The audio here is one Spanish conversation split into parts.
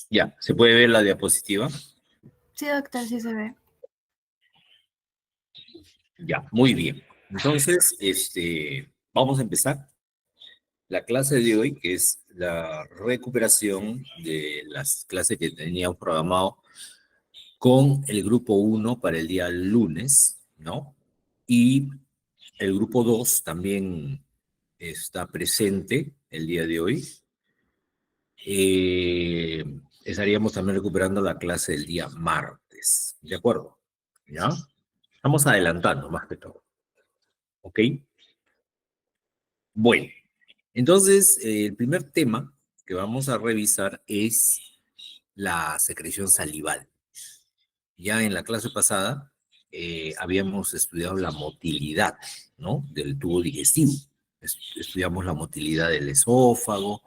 Ya, ¿se puede ver la diapositiva? Sí, doctor, sí se ve. Ya, muy bien. Entonces, vamos a empezar la clase de hoy, que es la recuperación de las clases que teníamos programado con el grupo 1 para el día lunes, ¿no? Y el grupo 2 también está presente el día de hoy. Estaríamos también recuperando la clase del día martes, ¿de acuerdo? ¿Ya? Estamos adelantando más que todo, ¿ok? Bueno, entonces el primer tema que vamos a revisar es la secreción salival. Ya en la clase pasada habíamos estudiado la motilidad, ¿no? Del tubo digestivo. Estudiamos la motilidad del esófago,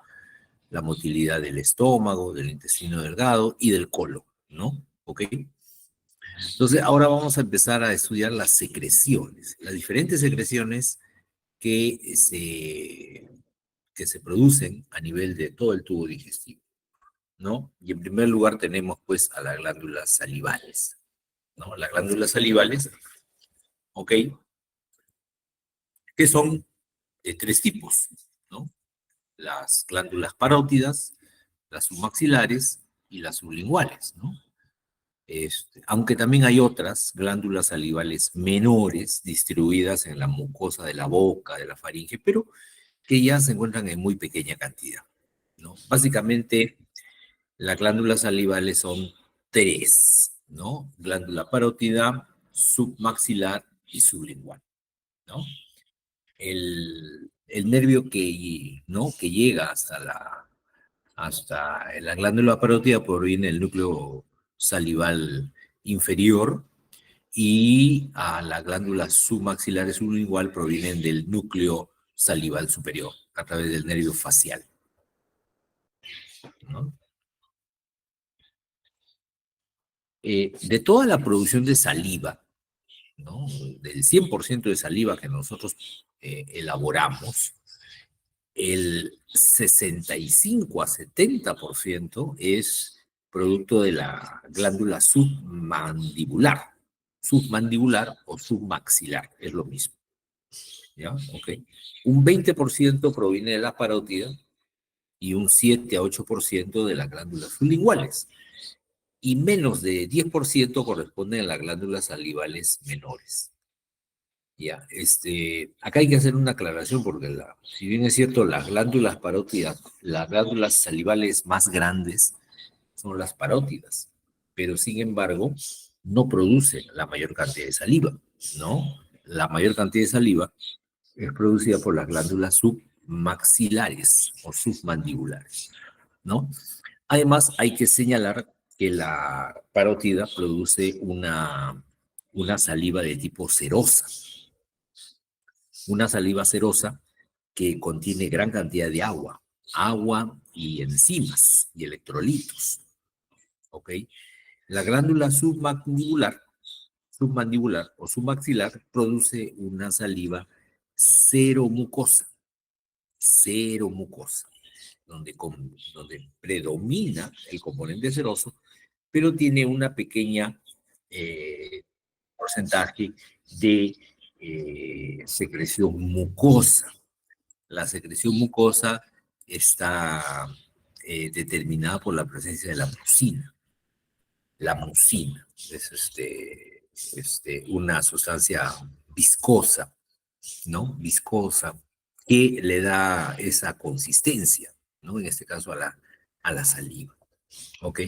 la motilidad del estómago, del intestino delgado y del colon, ¿no? ¿Ok? Entonces, ahora vamos a empezar a estudiar las secreciones, las diferentes secreciones que que se producen a nivel de todo el tubo digestivo, ¿no? Y en primer lugar tenemos, pues, a las glándulas salivales, ¿no? Las glándulas salivales, ¿ok? Que son de tres tipos, ¿no? Las glándulas parótidas, las submaxilares y las sublinguales, ¿no? Aunque también hay otras glándulas salivales menores distribuidas en la mucosa de la boca, de la faringe, pero que ya se encuentran en muy pequeña cantidad, ¿no? Básicamente, las glándulas salivales son tres, ¿no? Glándula parótida, submaxilar y sublingual, ¿no? El nervio ¿no? que llega hasta la glándula parótida proviene del núcleo salival inferior y a la glándula submaxilar y sublingual provienen del núcleo salival superior a través del nervio facial, ¿no? De toda la producción de saliva, ¿no? Del 100% de saliva que nosotros elaboramos, el 65 a 70% es producto de la glándula submandibular. Submandibular o submaxilar, es lo mismo. ¿Ya? Ok. Un 20% proviene de la parótida y un 7 a 8% de las glándulas sublinguales. Y menos de 10% corresponden a las glándulas salivales menores. Ya, acá hay que hacer una aclaración porque si bien es cierto, las glándulas parótidas, las glándulas salivales más grandes son las parótidas, pero sin embargo no producen la mayor cantidad de saliva, ¿no? La mayor cantidad de saliva es producida por las glándulas submaxilares o submandibulares, ¿no? Además, hay que señalar que la parótida produce una saliva de tipo serosa, una saliva serosa que contiene gran cantidad de agua y enzimas y electrolitos, ¿ok? La glándula submandibular o submaxilar produce una saliva cero mucosa, donde predomina el componente seroso, pero tiene una pequeña porcentaje de secreción mucosa. La secreción mucosa está determinada por la presencia de la mucina. La mucina es una sustancia viscosa, ¿no? Viscosa, que le da esa consistencia, ¿no? En este caso a la saliva, ¿ok?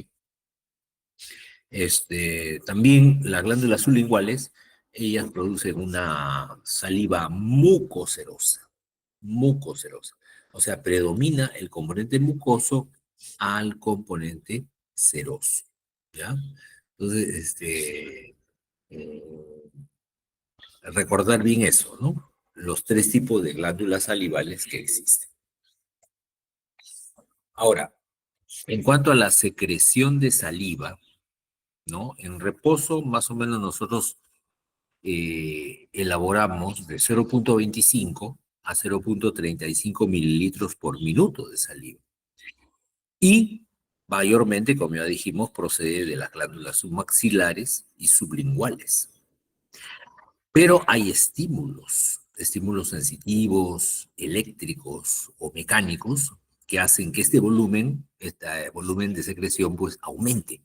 También las glándulas sublinguales, ellas producen una saliva mucocerosa. O sea, predomina el componente mucoso al componente seroso, ¿ya? Entonces, eh, recordar bien eso, ¿no? Los tres tipos de glándulas salivales que existen. Ahora, En cuanto a la secreción de saliva, ¿no? En reposo, más o menos nosotros elaboramos de 0,25 a 0,35 mililitros por minuto de saliva. Y mayormente, como ya dijimos, procede de las glándulas submaxilares y sublinguales. Pero hay estímulos sensitivos, eléctricos o mecánicos, que hacen que este volumen de secreción, pues aumente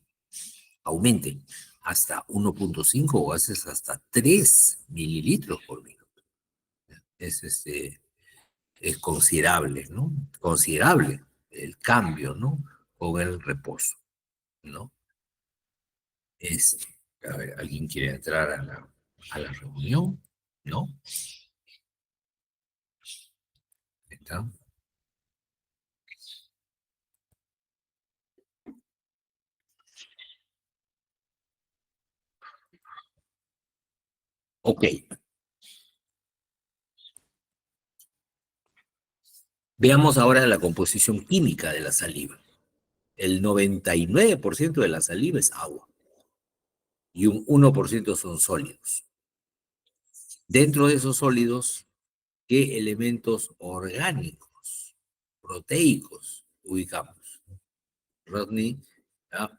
hasta 1,5 o a veces hasta 3 mililitros por minuto. Es considerable, ¿no? Considerable el cambio, ¿no? Con el reposo, ¿no? Es, a ver, ¿alguien quiere entrar a la reunión? ¿No? ¿Está? Ok. Veamos ahora la composición química de la saliva. El 99% de la saliva es agua y un 1% son sólidos. Dentro de esos sólidos, ¿qué elementos orgánicos, proteicos ubicamos? Rodney, ah,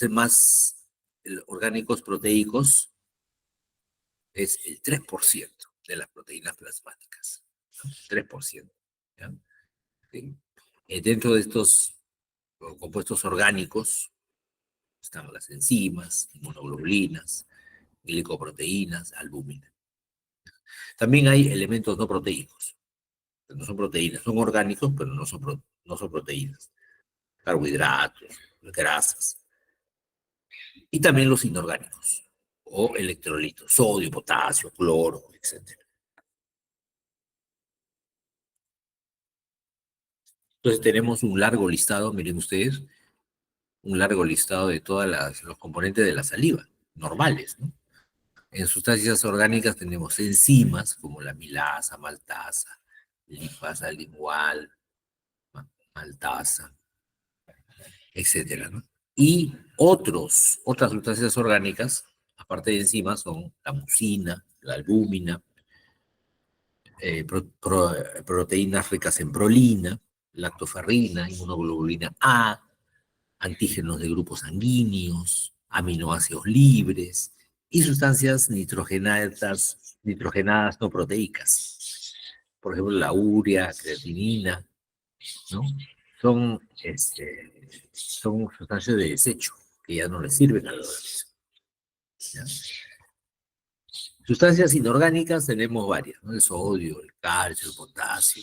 más orgánicos proteicos es el 3% de las proteínas plasmáticas. 3%. ¿Ya? Sí. Dentro de estos compuestos orgánicos están las enzimas, inmunoglobulinas, glicoproteínas, albúmina. También hay elementos no proteicos, que no son proteínas, son orgánicos, pero no son proteínas. Carbohidratos, grasas. Y también los inorgánicos, o electrolitos, sodio, potasio, cloro, etc. Entonces tenemos un largo listado, miren ustedes, un largo listado de todos los componentes de la saliva, normales, ¿no? En sustancias orgánicas tenemos enzimas como la milasa, maltasa, lipasa lingual, maltasa, etcétera, ¿no? Y otras sustancias orgánicas, aparte de enzimas, son la mucina, la albúmina, proteínas ricas en prolina, lactoferrina, inmunoglobulina A, antígenos de grupos sanguíneos, aminoácidos libres y sustancias nitrogenadas no proteicas. Por ejemplo, la urea, creatinina, ¿no? Son sustancias de desecho que ya no le sirven al organismo. ¿Ya? Sustancias inorgánicas tenemos varias, ¿no? El sodio, el calcio, el potasio,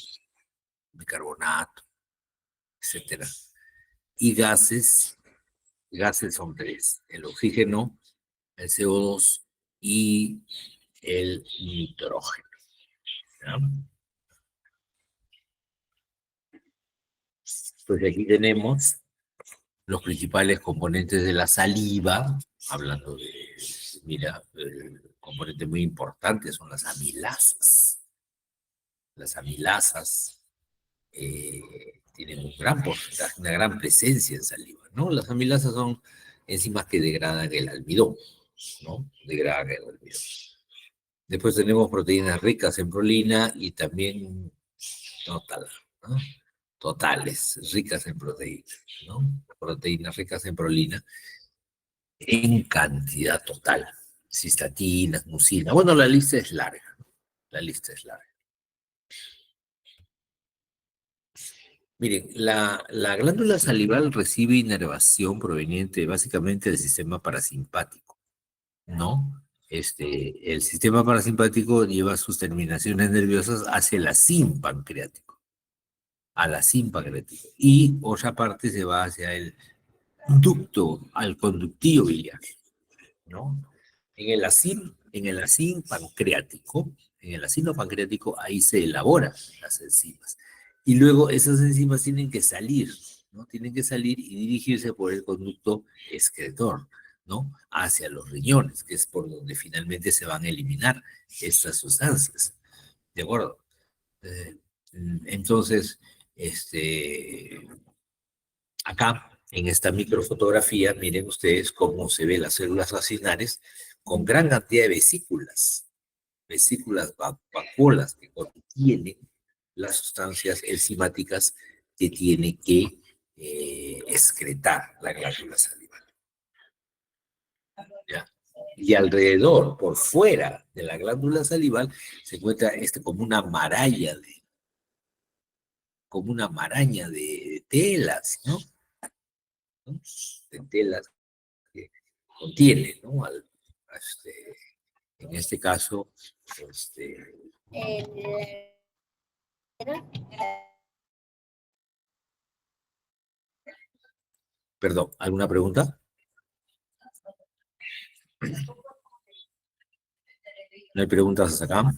el bicarbonato, etcétera. Y gases son tres: el oxígeno, el CO2 y el nitrógeno. ¿Ya? Entonces aquí tenemos los principales componentes de la saliva, hablando de, mira, el componente muy importante son las amilasas. Las amilasas tienen un gran porcentaje, una gran presencia en saliva, ¿no? Las amilasas son enzimas que degradan el almidón, ¿no? Degradan el almidón. Después tenemos proteínas ricas en prolina y también ¿no? Totales, ricas en proteínas, ¿no? Proteínas ricas en prolina en cantidad total. Cistatinas, mucina. Bueno, la lista es larga, ¿no? La lista es larga. Miren, la glándula salival recibe inervación proveniente básicamente del sistema parasimpático, ¿no? El sistema parasimpático lleva sus terminaciones nerviosas hacia el acín pancreático, a la acín pancreático. Y otra parte se va hacia el ducto, al conductillo biliar, ¿no? En el acino pancreático, ahí se elaboran las enzimas. Y luego esas enzimas tienen que salir, ¿no? Tienen que salir y dirigirse por el conducto excretor, ¿no? Hacia los riñones, que es por donde finalmente se van a eliminar estas sustancias. ¿De acuerdo? Eh, entonces, Acá, en esta microfotografía, miren ustedes cómo se ven las células racinares con gran cantidad de vesículas vacuolas que contienen las sustancias enzimáticas que tiene que excretar la glándula salival. ¿Ya? Y alrededor, por fuera de la glándula salival, se encuentra como una maraña de telas, ¿no? De telas que contiene, ¿no? En este caso, perdón, ¿alguna pregunta? ¿No hay preguntas hasta acá?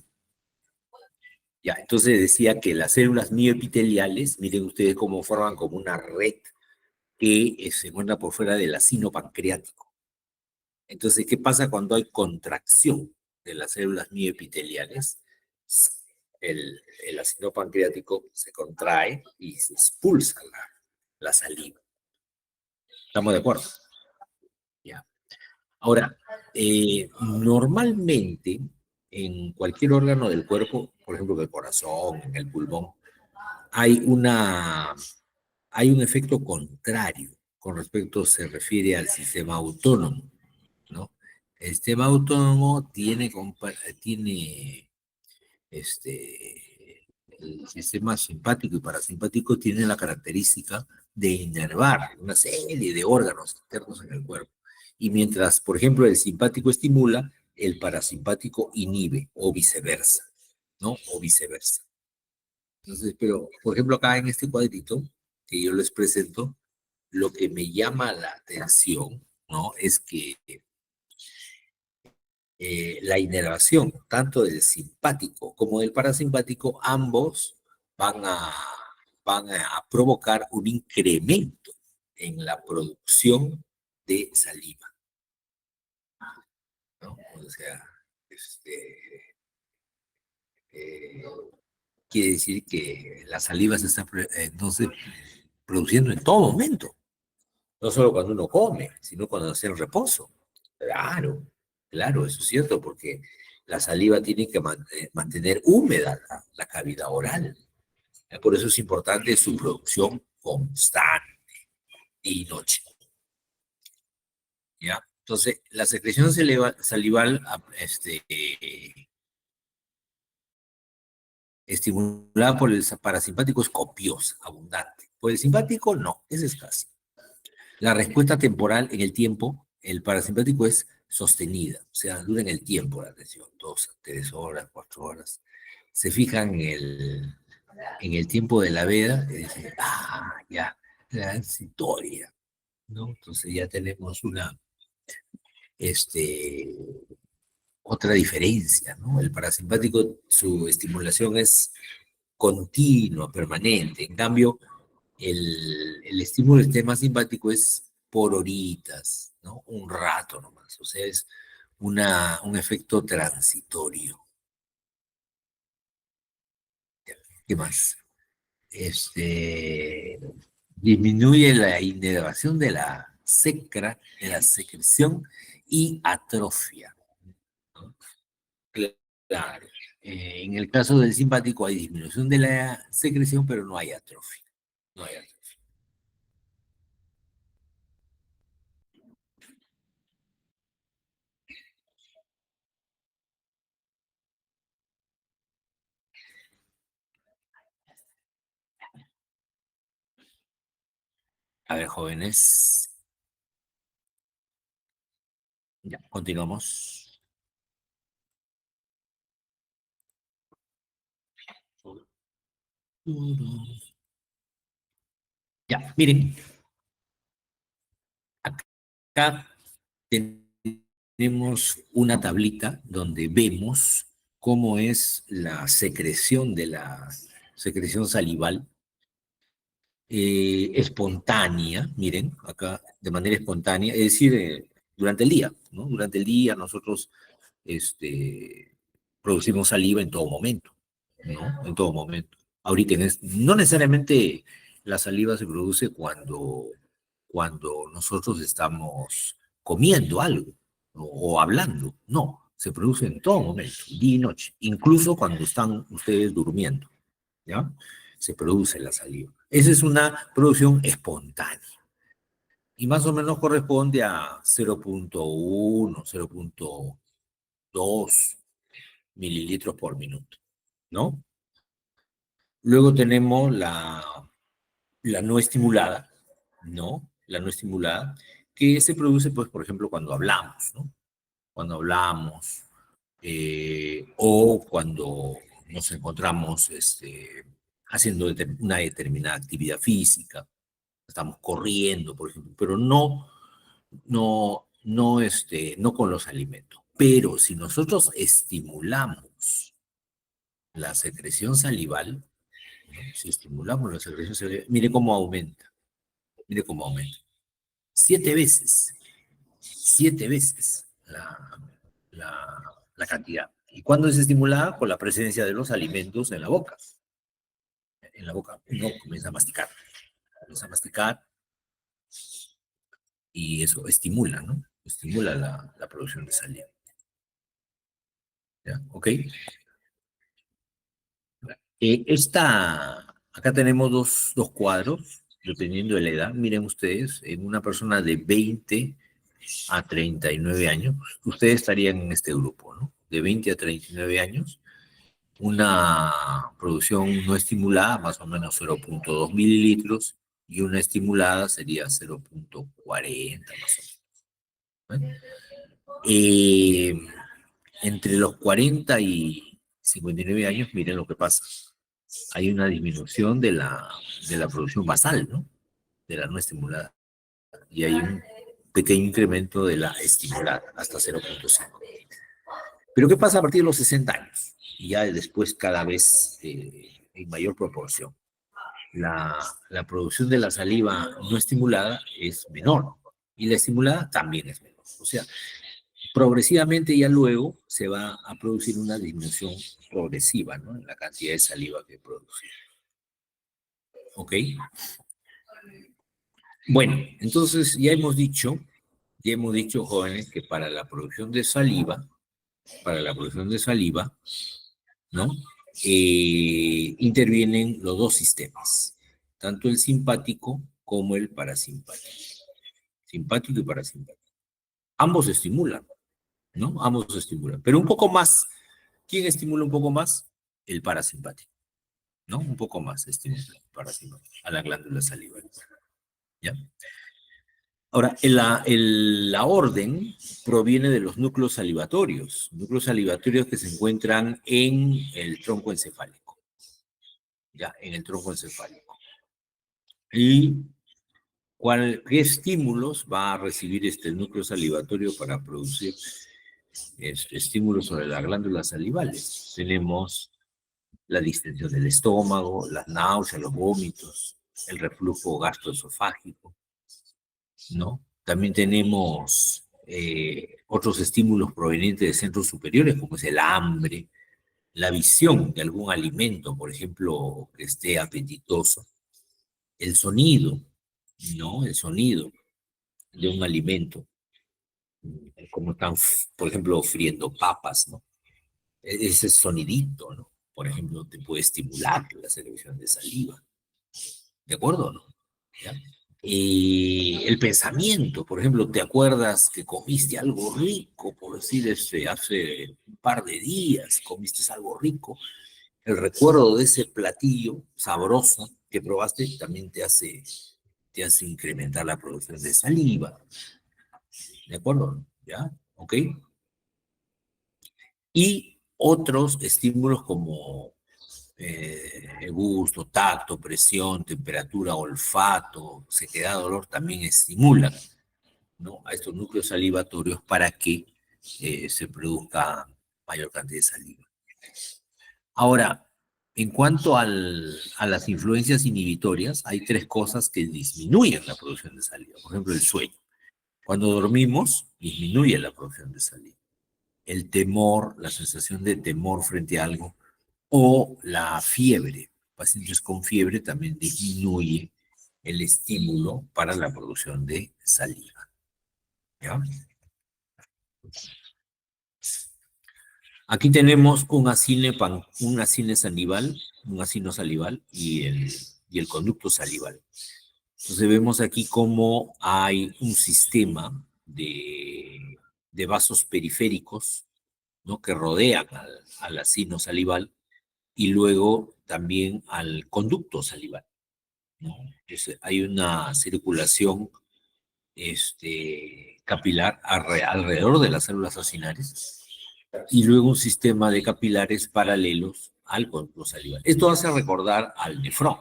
Ya, entonces decía que las células mioepiteliales, miren ustedes cómo forman como una red que se encuentra por fuera del acino pancreático. Entonces, ¿qué pasa cuando hay contracción de las células mioepiteliales? El acino pancreático se contrae y se expulsa la saliva. ¿Estamos de acuerdo? Ya. Ahora, normalmente en cualquier órgano del cuerpo, por ejemplo, en el corazón, en el pulmón, hay hay un efecto contrario con respecto, se refiere al sistema autónomo, ¿no? El sistema autónomo tiene el sistema simpático y parasimpático tiene la característica de inervar una serie de órganos internos en el cuerpo. Y mientras, por ejemplo, el simpático estimula, el parasimpático inhibe, o viceversa, ¿no? O viceversa. Entonces, pero, por ejemplo, acá en este cuadrito que yo les presento, lo que me llama la atención, ¿no? Es que la inervación tanto del simpático como del parasimpático, ambos van a, van a provocar un incremento en la producción de saliva, ¿no? O sea, eh, quiere decir que la saliva se está entonces produciendo en todo momento, no solo cuando uno come, sino cuando está en reposo. Claro, claro, eso es cierto, porque la saliva tiene que mantener húmeda la cavidad oral. Por eso es importante su producción constante y noche. ¿Ya? Entonces, la secreción salival estimulada por el parasimpático es copiosa, abundante. Por el simpático, no, es escasa. La respuesta temporal en el tiempo, el parasimpático es sostenida, o sea, dura en el tiempo la atención, 2, 3 horas, 4 horas. Se fijan en el tiempo de la veda y dicen, ya, transitoria, ¿no? Entonces ya tenemos este, otra diferencia, ¿no? El parasimpático, su estimulación es continua, permanente. En cambio, el estímulo del sistema simpático es por horitas, ¿no? Un rato nomás, o sea, es un efecto transitorio. ¿Qué más? Disminuye la inervación de de la secreción y atrofia, ¿no? Claro. En el caso del simpático hay disminución de la secreción, pero no hay atrofia. No hay atrofia. A ver, jóvenes, ya, continuamos. Ya, miren, acá tenemos una tablita donde vemos cómo es la secreción de la secreción salival espontánea, miren, acá de manera espontánea, es decir, durante el día, ¿no? Durante el día nosotros producimos saliva en todo momento, ¿no? En todo momento. Ahorita, no necesariamente la saliva se produce cuando nosotros estamos comiendo algo o hablando. No, se produce en todo momento, día y noche, incluso cuando están ustedes durmiendo, ¿ya? Se produce la saliva. Esa es una producción espontánea y más o menos corresponde a 0,1, 0,2 mililitros por minuto, ¿no? Luego tenemos la no estimulada, ¿no? La no estimulada, que se produce, pues, por ejemplo, cuando hablamos, ¿no? Cuando hablamos o cuando nos encontramos haciendo una determinada actividad física, estamos corriendo, por ejemplo, pero no con los alimentos. Pero si nosotros estimulamos la secreción salival, ¿no? Si estimulamos la secreción salival, mire cómo aumenta. 7 veces, 7 veces la cantidad. ¿Y cuándo es estimulada? Con la presencia de los alimentos en la boca. En la boca uno comienza a masticar y eso estimula, ¿no? Estimula la producción de saliva. ¿Ya? ¿Ok? Acá tenemos dos cuadros, dependiendo de la edad. Miren ustedes, en una persona de 20 a 39 años, ustedes estarían en este grupo, ¿no? De 20 a 39 años, una producción no estimulada, más o menos 0,2 mililitros, y una estimulada sería 0,40 más o menos. ¿Eh? Entre los 40 y 59 años, miren lo que pasa. Hay una disminución de la producción basal, ¿no? De la no estimulada. Y hay un pequeño incremento de la estimulada, hasta 0,5. Pero ¿qué pasa a partir de los 60 años? Y ya después cada vez en mayor proporción. La producción de la saliva no estimulada es menor y la estimulada también es menor. O sea, progresivamente ya luego se va a producir una disminución progresiva, ¿no? En la cantidad de saliva que produce. ¿Ok? Bueno, entonces ya hemos dicho, jóvenes, que para la producción de saliva, ¿no? Intervienen los dos sistemas, tanto el simpático como el parasimpático. Simpático y parasimpático. Ambos estimulan, ¿no? Ambos estimulan, pero un poco más. ¿Quién estimula un poco más? El parasimpático, ¿no? Un poco más estimula el parasimpático a la glándula salival. ¿Ya? Ahora, la orden proviene de los núcleos salivatorios que se encuentran en el tronco encefálico, ya, en el tronco encefálico. ¿Y qué estímulos va a recibir este núcleo salivatorio para producir estímulos sobre las glándulas salivales? Tenemos la distensión del estómago, las náuseas, los vómitos, el reflujo gastroesofágico, ¿no? También tenemos otros estímulos provenientes de centros superiores, como es el hambre, la visión de algún alimento, por ejemplo, que esté apetitoso, el sonido, ¿no? El sonido de un alimento, como están, por ejemplo, friendo papas, ¿no? Ese sonidito, ¿no? Por ejemplo, te puede estimular la secreción de saliva, ¿de acuerdo, no? ¿Ya? El pensamiento, por ejemplo, te acuerdas que comiste algo rico, por decir, hace un par de días comiste algo rico, el recuerdo de ese platillo sabroso que probaste también te hace incrementar la producción de saliva, ¿de acuerdo? ¿Ya? ¿Ok? Y otros estímulos como gusto, tacto, presión, temperatura, olfato, sequedad, dolor, también estimulan, ¿no? A estos núcleos salivatorios para que se produzca mayor cantidad de saliva. Ahora, en cuanto a las influencias inhibitorias, hay 3 cosas que disminuyen la producción de saliva. Por ejemplo, el sueño. Cuando dormimos, disminuye la producción de saliva. El temor, la sensación de temor frente a algo, o la fiebre. Pacientes con fiebre también disminuye el estímulo para la producción de saliva. ¿Ya? Aquí tenemos un acine salival, un acino salival y el conducto salival. Entonces vemos aquí cómo hay un sistema de vasos periféricos, ¿no? Que rodean al acino salival y luego también al conducto salival, ¿no? Entonces hay una circulación capilar alrededor de las células acinares y luego un sistema de capilares paralelos al conducto salival. Esto hace recordar al nefrón.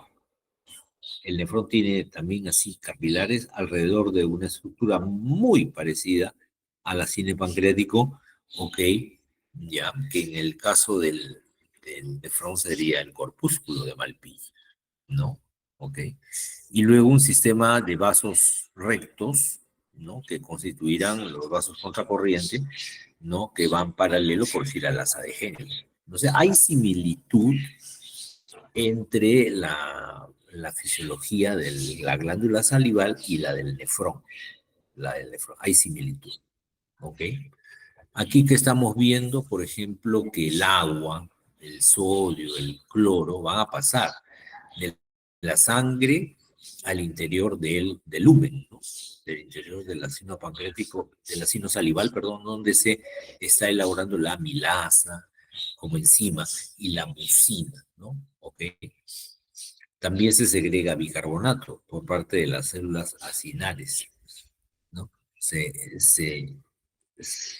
El nefrón tiene también así capilares alrededor de una estructura muy parecida al acine pancreático, ok, ya que en el caso del nefrón sería el corpúsculo de Malpighi, ¿no? Ok. Y luego un sistema de vasos rectos, ¿no? Que constituirán los vasos contracorriente, ¿no? Que van paralelo, por decir, al asa de Henle. Entonces, hay similitud entre la fisiología de la glándula salival y la del nefrón. La del nefrón. Hay similitud, ¿ok? Aquí que estamos viendo, por ejemplo, que el agua, el sodio, el cloro van a pasar de la sangre al interior del lumen, ¿no? Del interior del acino pancreático, del acino salival, perdón, donde se está elaborando la amilasa como enzima y la mucina, ¿no? ¿Ok? También se segrega bicarbonato por parte de las células acinares, ¿no? Se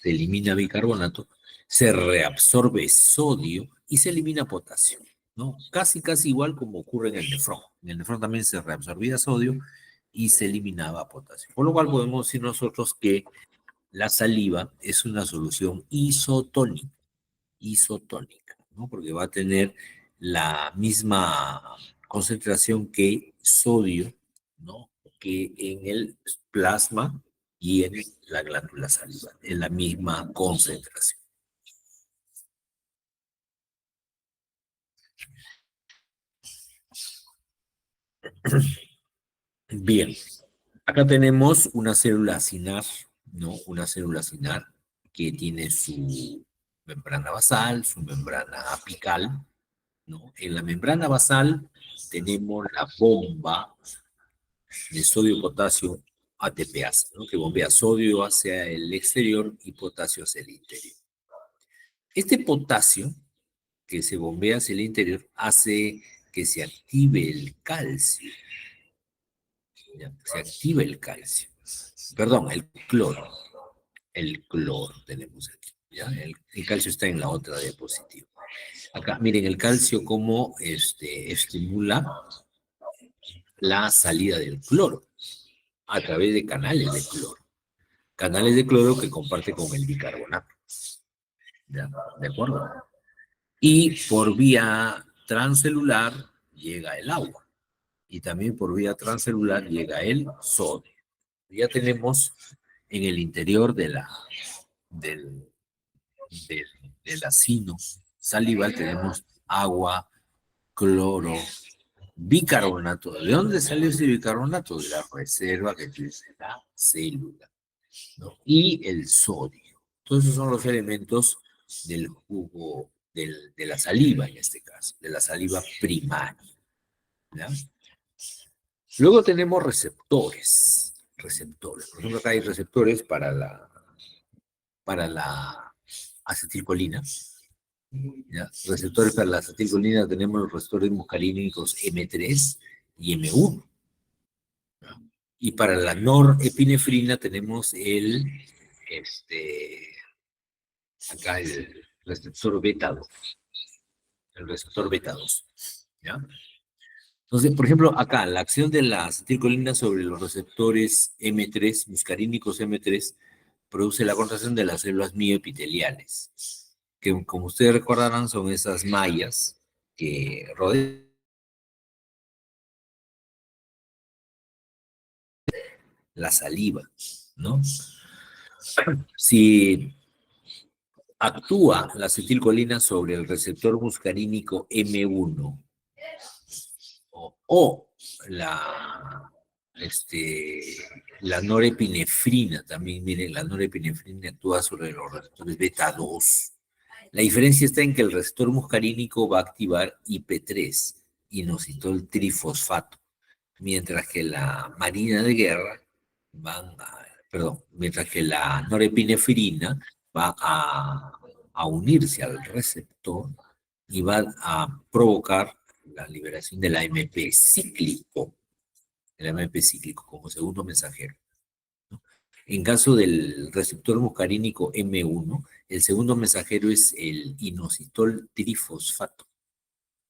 elimina bicarbonato, se reabsorbe sodio y se elimina potasio, ¿no? Casi igual como ocurre en el nefrón. En el nefrón también se reabsorbía sodio y se eliminaba potasio. Por lo cual podemos decir nosotros que la saliva es una solución isotónica, ¿no? Porque va a tener la misma concentración que sodio, ¿no? Que en el plasma y en la glándula salival, en la misma concentración. Bien, acá tenemos una célula acinar, ¿no? Una célula acinar que tiene su membrana basal, su membrana apical, ¿no? En la membrana basal tenemos la bomba de sodio-potasio ATPase, ¿no? Que bombea sodio hacia el exterior y potasio hacia el interior. Este potasio que se bombea hacia el interior hace que se active el calcio. ¿Ya? Se activa el calcio. Perdón, el cloro. El cloro tenemos aquí. ¿Ya? El calcio está en la otra diapositiva. Acá, miren, el calcio cómo estimula la salida del cloro a través de canales de cloro. Canales de cloro que comparte con el bicarbonato. ¿Ya? ¿De acuerdo? Y por vía transcelular llega el agua. Y también por vía transcelular llega el sodio. Ya tenemos en el interior del, del acino salival, tenemos agua, cloro, bicarbonato. ¿De dónde salió ese bicarbonato? De la reserva que tiene la célula, ¿no? Y el sodio. Todos esos son los elementos del jugo, de la saliva en este caso, de la saliva primaria. ¿Ya? Luego tenemos receptores. Receptores. Por ejemplo, acá hay receptores para la acetilcolina. ¿Ya? Receptores para la acetilcolina tenemos los receptores muscarínicos M3 y M1. ¿Ya? Y para la norepinefrina tenemos acá el receptor beta 2. El receptor beta 2. ¿Ya? Entonces, por ejemplo, acá, la acción de la acetilcolina sobre los receptores M3, muscarínicos M3, produce la contracción de las células mioepiteliales, que como ustedes recordarán son esas mallas que rodean la saliva, ¿no? Si actúa la acetilcolina sobre el receptor muscarínico M1 o la, la norepinefrina también, miren, la norepinefrina actúa sobre los receptores beta 2. La diferencia está en que el receptor muscarínico va a activar IP3, inositol trifosfato, mientras que la marina de guerra mientras que la norepinefrina va a unirse al receptor y va a provocar la liberación del AMP cíclico, como segundo mensajero, ¿no? En caso del receptor muscarínico M1, el segundo mensajero es el inositol trifosfato.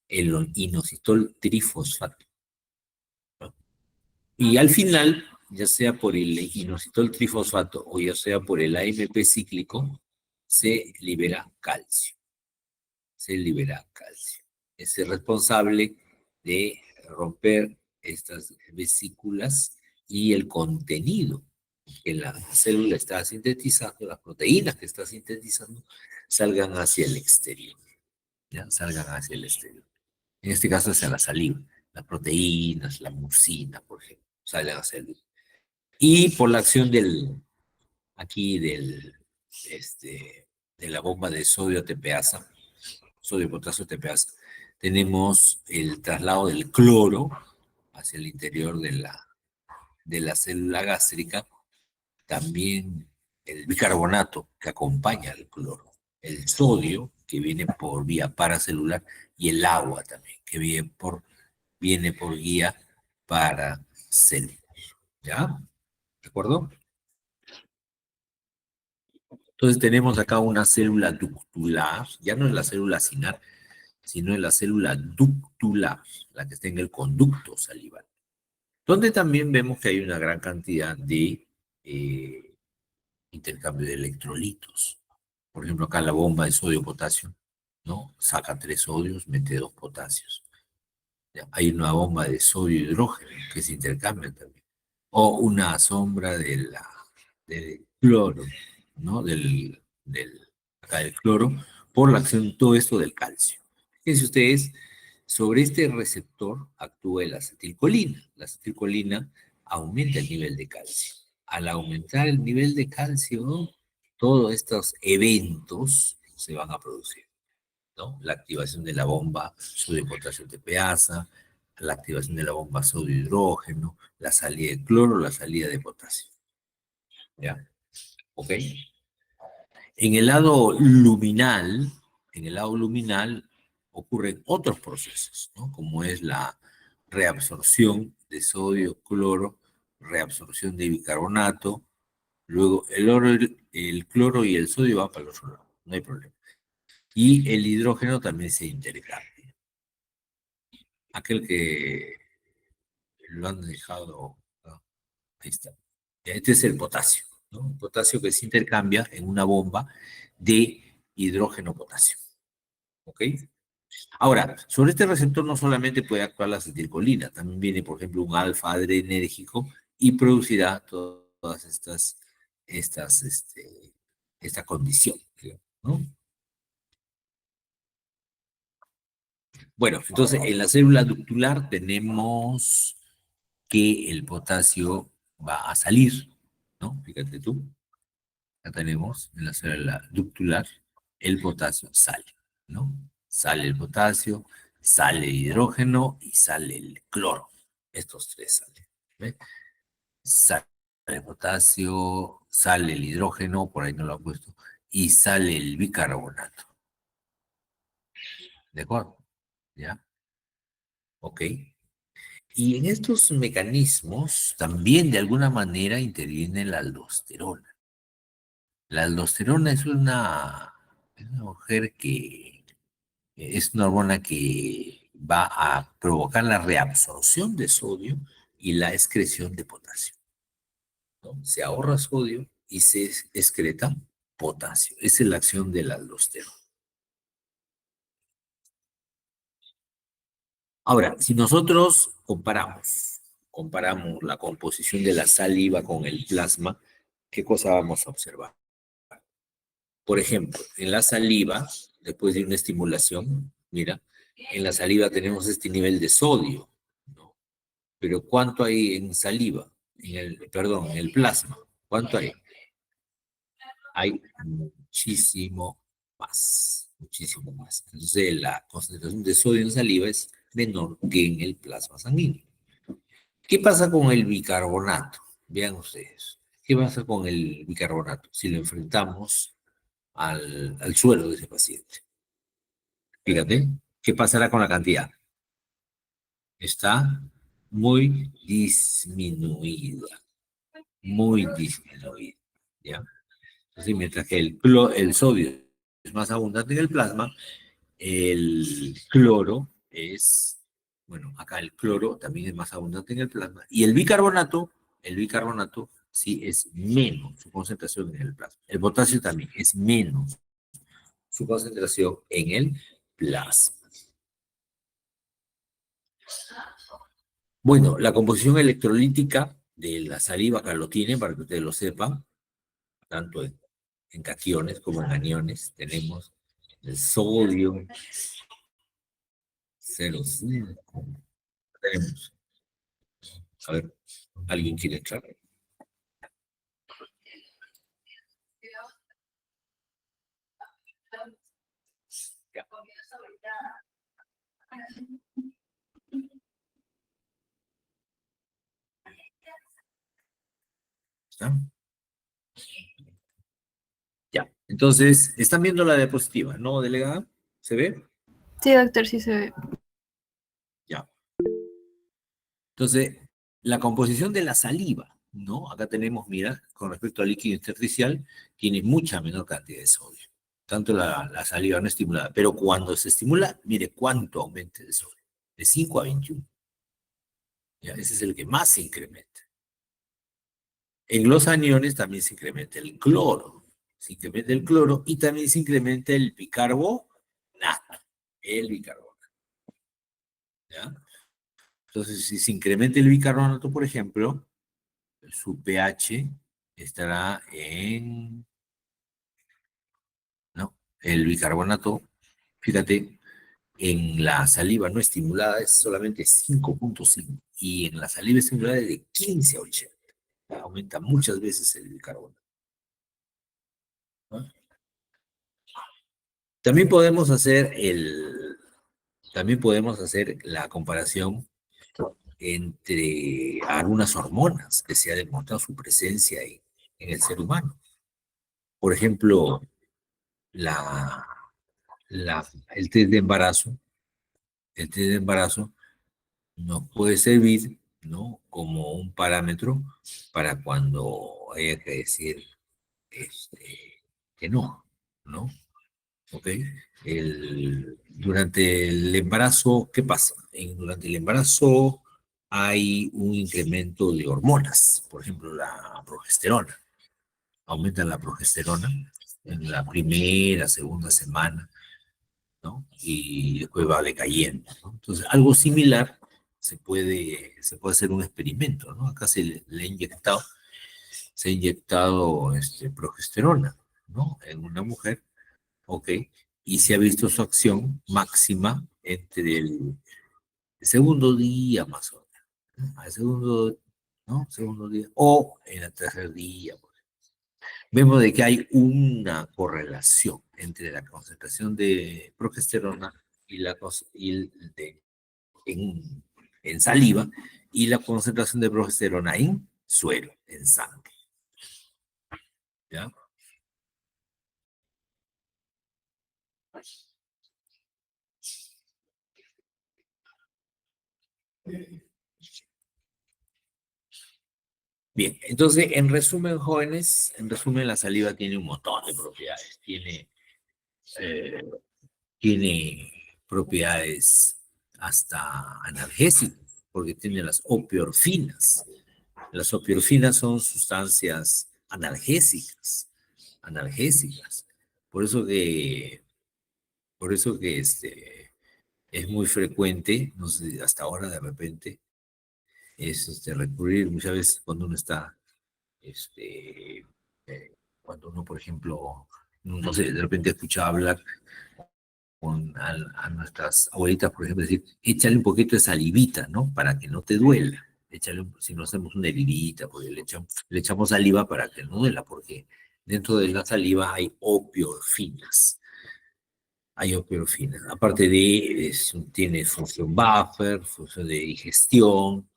El inositol trifosfato, ¿no? Y al final, ya sea por el inositol trifosfato o ya sea por el AMP cíclico, se libera calcio. Se libera calcio. Es el responsable de romper estas vesículas y el contenido que la célula está sintetizando, las proteínas que está sintetizando, salgan hacia el exterior. ¿Ya? Salgan hacia el exterior. En este caso hacia la saliva. Las proteínas, la mucina, por ejemplo, salen hacia el... Y por la acción aquí de la bomba de sodio tepeasa, sodio potasio tepeasa, tenemos el traslado del cloro hacia el interior de la célula gástrica, también el bicarbonato que acompaña al cloro, el sodio que viene por vía paracelular y el agua también que viene por vía paracelular. ¿Ya? ¿De acuerdo? Entonces tenemos acá una célula ductular, ya no es la célula cinar, sino es la célula ductular, la que está en el conducto salival, donde también vemos que hay una gran cantidad de intercambio de electrolitos. Por ejemplo, acá la bomba de sodio-potasio, ¿no? Saca 3 sodios, mete 2 potasios. ¿Ya? Hay una bomba de sodio-hidrógeno que se intercambian también. O una sombra del cloro, ¿no? Acá del cloro, por la acción, todo esto del calcio. Fíjense ustedes, sobre este receptor actúa la acetilcolina. La acetilcolina aumenta el nivel de calcio. Al aumentar el nivel de calcio, todos estos eventos se van a producir, ¿no? La activación de la bomba sodio-potasio tepeasa, la activación de la bomba sodio-hidrógeno, la salida de cloro, la salida de potasio. ¿Ya? ¿Ok? En el lado luminal, ocurren otros procesos, ¿no? Como es la reabsorción de sodio, cloro, reabsorción de bicarbonato, luego el cloro y el sodio van para el otro lado, no hay problema. Y el hidrógeno también se intercambia. Aquel que lo han dejado, ¿no? Ahí está. Este es el potasio, ¿no? El potasio que se intercambia en una bomba de hidrógeno-potasio. ¿Ok? Ahora, sobre este receptor no solamente puede actuar la acetilcolina, también viene, por ejemplo, un alfa adrenérgico y producirá todas esta condición, ¿no? Bueno, entonces en la célula ductular tenemos que el potasio va a salir, ¿no? Fíjate tú, acá tenemos en la célula ductular, el potasio sale, ¿no? Sale el potasio, sale el hidrógeno y sale el cloro. Estos tres salen. ¿Ve? Sale el potasio, sale el hidrógeno, por ahí no lo he puesto, y sale el bicarbonato. ¿De acuerdo? ¿Ya? Ok. Y en estos mecanismos también de alguna manera interviene la aldosterona. La aldosterona es una mujer que es una hormona que va a provocar la reabsorción de sodio y la excreción de potasio, ¿no? Se ahorra sodio y se excreta potasio. Esa es la acción de la aldosterona. Ahora, si nosotros comparamos la composición de la saliva con el plasma, ¿qué cosa vamos a observar? Por ejemplo, en la saliva, después de una estimulación, mira, en la saliva tenemos este nivel de sodio, ¿no? Pero ¿cuánto hay en saliva? Perdón, en el plasma. ¿Cuánto hay? Hay muchísimo más, muchísimo más. Entonces la concentración de sodio en saliva es menor que en el plasma sanguíneo. ¿Qué pasa con el bicarbonato? Vean ustedes. ¿Qué pasa con el bicarbonato si lo enfrentamos al suelo de ese paciente? Fíjate, ¿qué pasará con la cantidad? Está muy disminuida, muy disminuida, ¿ya? Entonces, mientras que el sodio es más abundante en el plasma, el cloro es, bueno, acá el cloro también es más abundante en el plasma, y el bicarbonato sí es menos su concentración en el plasma. El potasio también es menos su concentración en el plasma. Bueno, la composición electrolítica de la saliva, acá lo tienen para que ustedes lo sepan, tanto en cationes como en aniones. Tenemos el sodio 0,5. Tenemos, a ver, ¿alguien quiere entrar? Ya. ¿Está? Ya. Entonces, ¿están viendo la diapositiva, no, delegada? ¿Se ve? Sí, doctor, sí se ve. Ya. Entonces, la composición de la saliva, ¿no? Acá tenemos, mira, con respecto al líquido intersticial, tiene mucha menor cantidad de sodio. Tanto la saliva no estimulada. Pero cuando se estimula, mire cuánto aumenta de sodio. De 5 a 21. ¿Ya? Ese es el que más se incrementa. En los aniones también se incrementa el cloro. Se incrementa el cloro y también se incrementa el bicarbonato. El bicarbonato. ¿Ya? Entonces, si se incrementa el bicarbonato, por ejemplo, su pH estará en, ¿no? El bicarbonato, fíjate, en la saliva no estimulada es solamente 5,5 y en la saliva estimulada es de 15 a 80. Aumenta muchas veces el bicarbonato, ¿no? También podemos hacer también podemos hacer la comparación entre algunas hormonas que se ha demostrado su presencia en el ser humano. Por ejemplo, la, el test de embarazo, el test de embarazo nos puede servir, ¿no? Como un parámetro para cuando haya que decir que no, ¿no? ¿Ok? Durante el embarazo, ¿qué pasa? Durante el embarazo hay un incremento de hormonas, por ejemplo, la progesterona. Aumenta la progesterona en la primera, segunda semana, ¿no? Y después va decayendo, ¿no? Entonces, algo similar se puede hacer un experimento, ¿no? Acá se ha inyectado progesterona, ¿no? En una mujer, ¿ok? Y se ha visto su acción máxima entre el segundo día más o menos, ¿no? Al segundo, ¿no? Segundo día, o en el tercer día, pues. Vemos de que hay una correlación entre la concentración de progesterona y en, en saliva y la concentración de progesterona en suero, en sangre. ¿Ya? Bien, entonces, en resumen, jóvenes, en resumen, la saliva tiene un montón de propiedades. Eh, tiene propiedades hasta analgésicas, porque tiene las opioorfinas. Las opioorfinas son sustancias analgésicas, analgésicas. Por eso que, por eso que es muy frecuente, no sé, hasta ahora de repente, es recurrir muchas veces cuando uno está, este, cuando uno, por ejemplo, no sé, de repente escucha hablar a nuestras abuelitas, por ejemplo, decir, échale un poquito de salivita, ¿no? Para que no te duela. si no hacemos una heridita, pues le echamos saliva para que no duela, porque dentro de la saliva hay opiofinas. Hay opiofinas. Aparte tiene función buffer, función de digestión,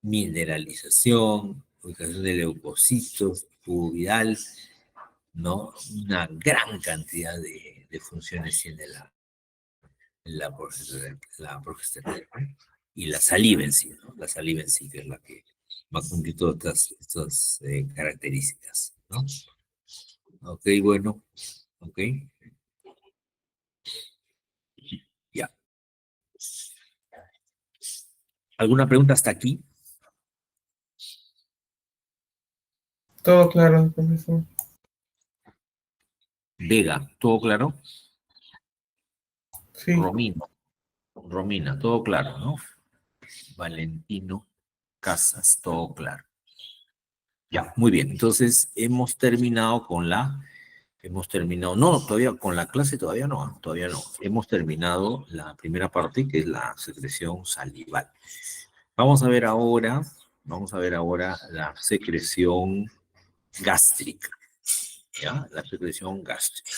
mineralización, ubicación de leucocitos, tubo viral, ¿no? Una gran cantidad de funciones tiene la progesterona, ¿no? Y la saliva en sí, ¿no? La saliva en sí, que es la que va a cumplir todas estas características, ¿no? Ok, bueno, ok, ya. ¿Alguna pregunta hasta aquí? Todo claro, profesor. Vega, ¿todo claro? Sí, Romina, todo claro, ¿no? Valentino Casas, todo claro. Ya, muy bien. Entonces, no, todavía con la clase todavía no, todavía no. Hemos terminado la primera parte, que es la secreción salival. Vamos a ver ahora la secreción gástrica, ¿ya? La secreción gástrica.